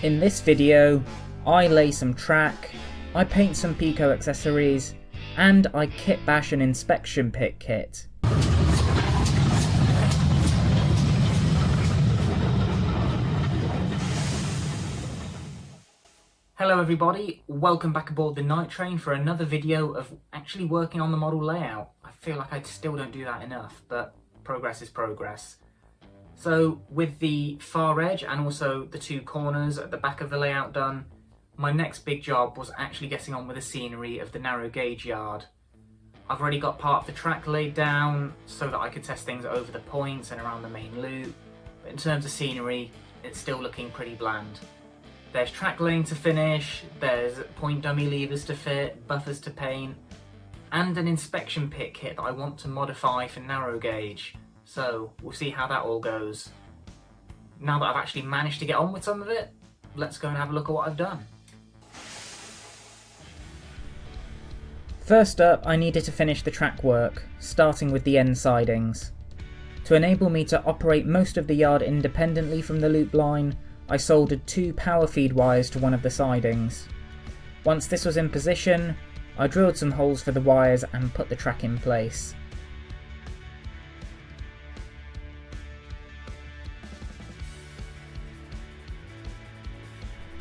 In this video, I lay some track, I paint some Peco accessories, and I kitbash an inspection pit kit. Hello everybody, welcome back aboard the night train for another video of actually working on the model layout. I feel like I still don't do that enough, but progress is progress. So with the far edge and also the two corners at the back of the layout done, my next big job was actually getting on with the scenery of the narrow gauge yard. I've already got part of the track laid down so that I could test things over the points and around the main loop, but in terms of scenery, it's still looking pretty bland. There's track laying to finish, there's point dummy levers to fit, buffers to paint, and an inspection pit kit that I want to modify for narrow gauge. So we'll see how that all goes. Now that I've actually managed to get on with some of it, let's go and have a look at what I've done. First up, I needed to finish the track work, starting with the end sidings. To enable me to operate most of the yard independently from the loop line, I soldered two power feed wires to one of the sidings. Once this was in position, I drilled some holes for the wires and put the track in place.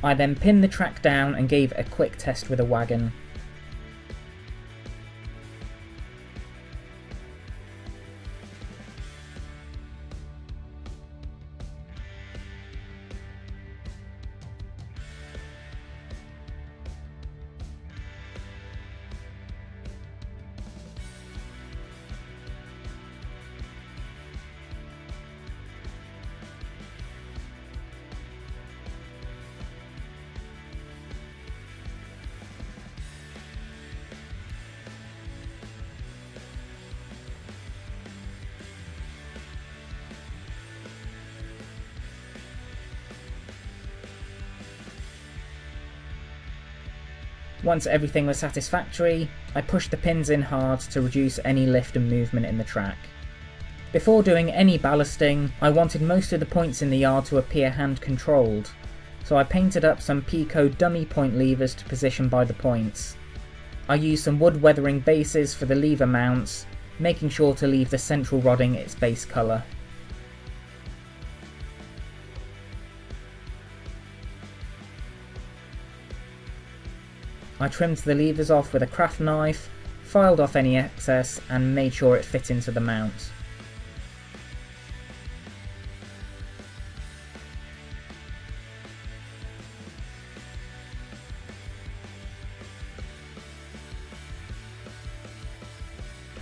I then pinned the track down and gave a quick test with a wagon. Once everything was satisfactory, I pushed the pins in hard to reduce any lift and movement in the track. Before doing any ballasting, I wanted most of the points in the yard to appear hand controlled, so I painted up some Peco dummy point levers to position by the points. I used some wood weathering bases for the lever mounts, making sure to leave the central rodding its base colour. I trimmed the levers off with a craft knife, filed off any excess and made sure it fit into the mount.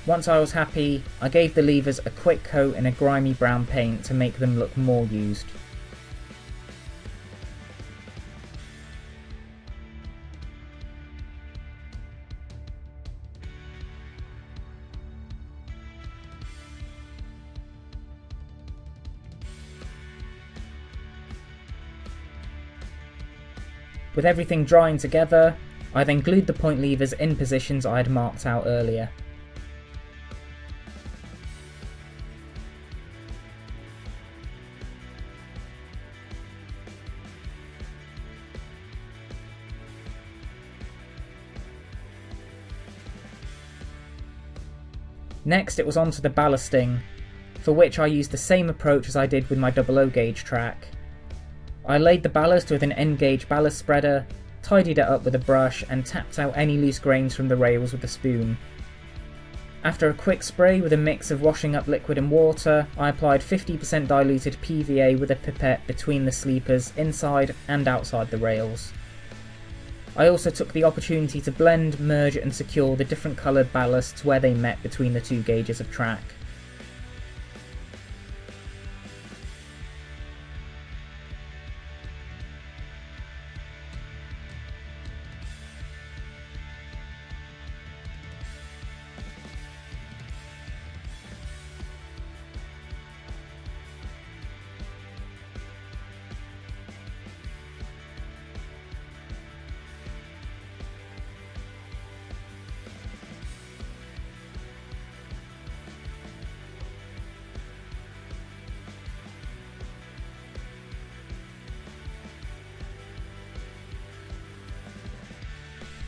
Once I was happy, I gave the levers a quick coat in a grimy brown paint to make them look more used. With everything drying together, I then glued the point levers in positions I had marked out earlier. Next it was on to the ballasting, for which I used the same approach as I did with my 00 gauge track. I laid the ballast with an end gauge ballast spreader, tidied it up with a brush and tapped out any loose grains from the rails with a spoon. After a quick spray with a mix of washing up liquid and water, I applied 50% diluted PVA with a pipette between the sleepers inside and outside the rails. I also took the opportunity to blend, merge and secure the different coloured ballasts where they met between the two gauges of track.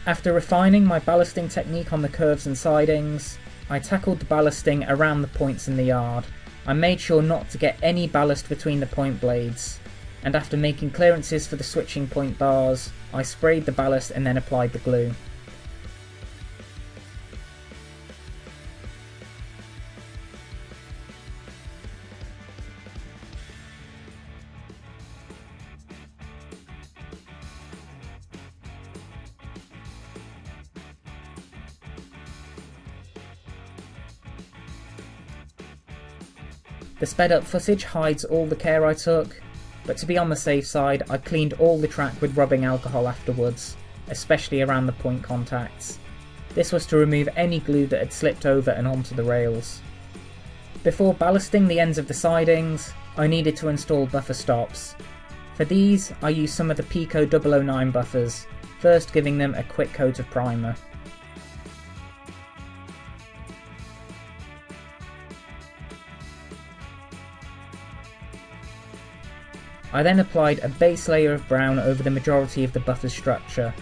After refining my ballasting technique on the curves and sidings, I tackled the ballasting around the points in the yard. I made sure not to get any ballast between the point blades, and after making clearances for the switching point bars, I sprayed the ballast and then applied the glue. The sped up footage hides all the care I took, but to be on the safe side, I cleaned all the track with rubbing alcohol afterwards, especially around the point contacts. This was to remove any glue that had slipped over and onto the rails. Before ballasting the ends of the sidings, I needed to install buffer stops. For these, I used some of the Peco 009 buffers, first giving them a quick coat of primer. I then applied a base layer of brown over the majority of the buffer structure.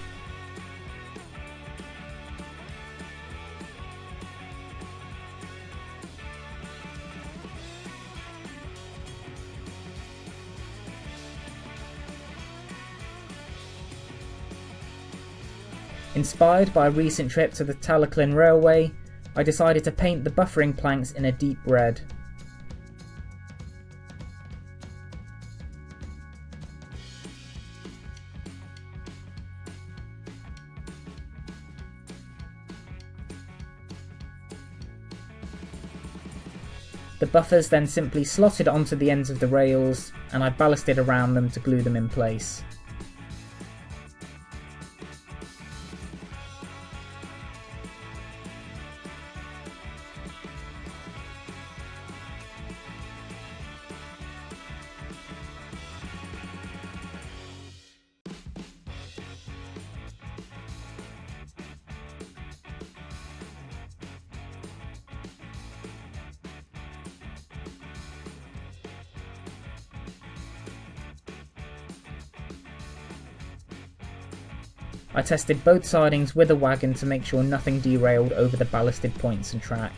Inspired by a recent trip to the Talaclin Railway, I decided to paint the buffering planks in a deep red. The buffers then simply slotted onto the ends of the rails, and I ballasted around them to glue them in place. I tested both sidings with a wagon to make sure nothing derailed over the ballasted points and track.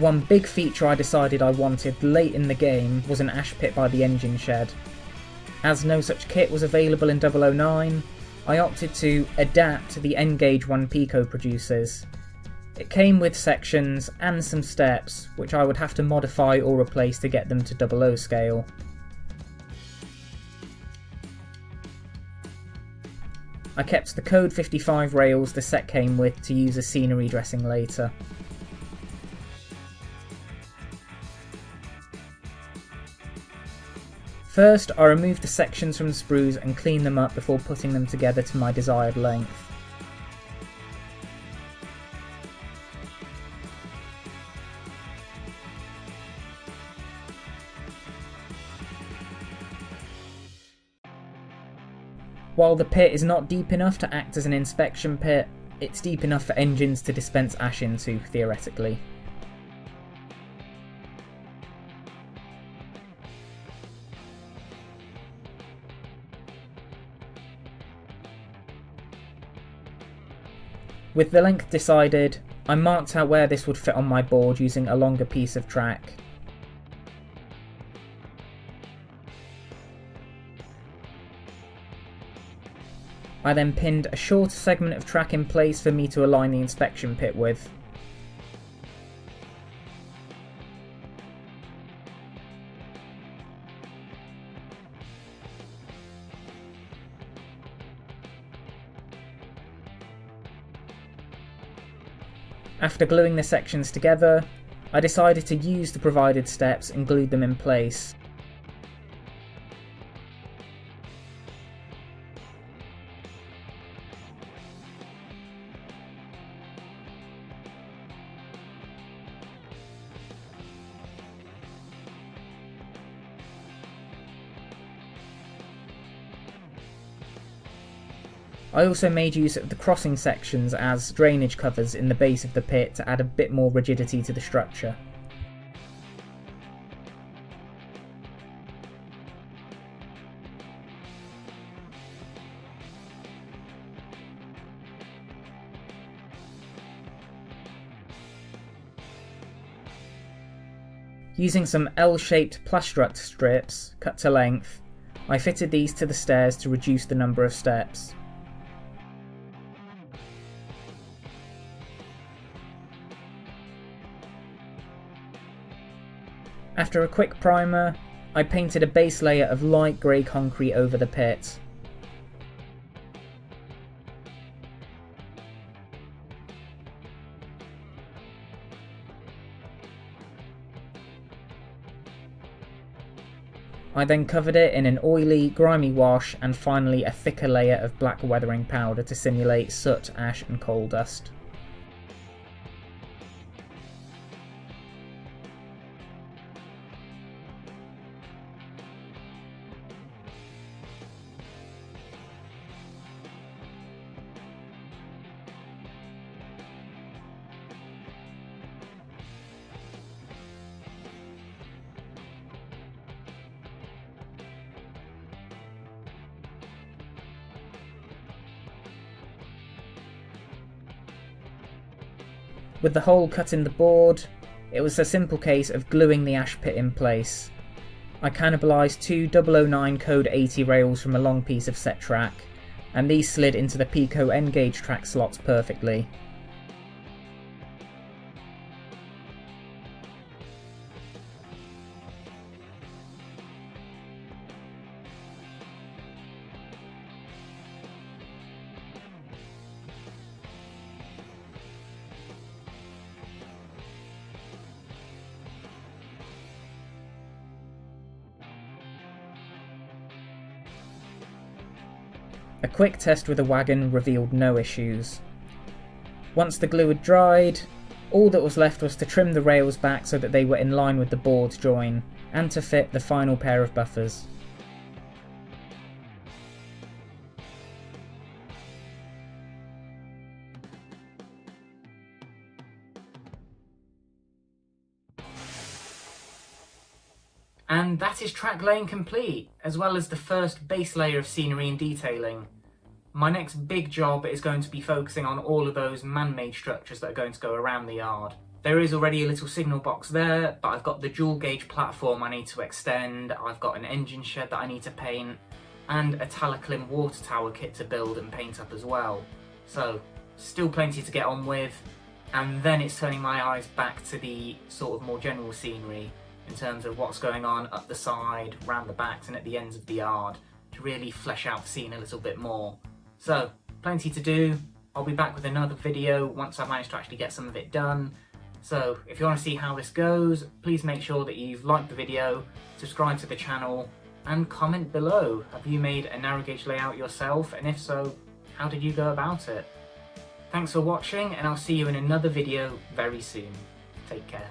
One big feature I decided I wanted late in the game was an ash pit by the engine shed. As no such kit was available in 009, I opted to adapt the N-Gauge 1 Peco produces. It came with sections and some steps, which I would have to modify or replace to get them to 00 scale. I kept the code 55 rails the set came with to use as scenery dressing later. First, I removed the sections from the sprues and cleaned them up before putting them together to my desired length. While the pit is not deep enough to act as an inspection pit, it's deep enough for engines to dispense ash into, theoretically. With the length decided, I marked out where this would fit on my board using a longer piece of track. I then pinned a shorter segment of track in place for me to align the inspection pit with. After gluing the sections together, I decided to use the provided steps and glued them in place. I also made use of the crossing sections as drainage covers in the base of the pit to add a bit more rigidity to the structure. Using some L-shaped plastrut strips, cut to length, I fitted these to the stairs to reduce the number of steps. After a quick primer, I painted a base layer of light grey concrete over the pit. I then covered it in an oily, grimy wash and finally a thicker layer of black weathering powder to simulate soot, ash and coal dust. With the hole cut in the board, it was a simple case of gluing the ash pit in place. I cannibalised two 009 code 80 rails from a long piece of set track, and these slid into the Peco N-gauge track slots perfectly. A quick test with a wagon revealed no issues. Once the glue had dried, all that was left was to trim the rails back so that they were in line with the board join, and to fit the final pair of buffers. And that is track laying complete, as well as the first base layer of scenery and detailing. My next big job is going to be focusing on all of those man-made structures that are going to go around the yard. There is already a little signal box there, but I've got the dual gauge platform I need to extend, I've got an engine shed that I need to paint, and a Talaclim water tower kit to build and paint up as well. So, still plenty to get on with, and then it's turning my eyes back to the sort of more general scenery, in terms of what's going on up the side, round the backs and at the ends of the yard, to really flesh out the scene a little bit more. So, plenty to do. I'll be back with another video once I've managed to actually get some of it done. So, if you want to see how this goes, please make sure that you've liked the video, subscribe to the channel, and comment below. Have you made a narrow gauge layout yourself? And if so, how did you go about it? Thanks for watching, and I'll see you in another video very soon. Take care.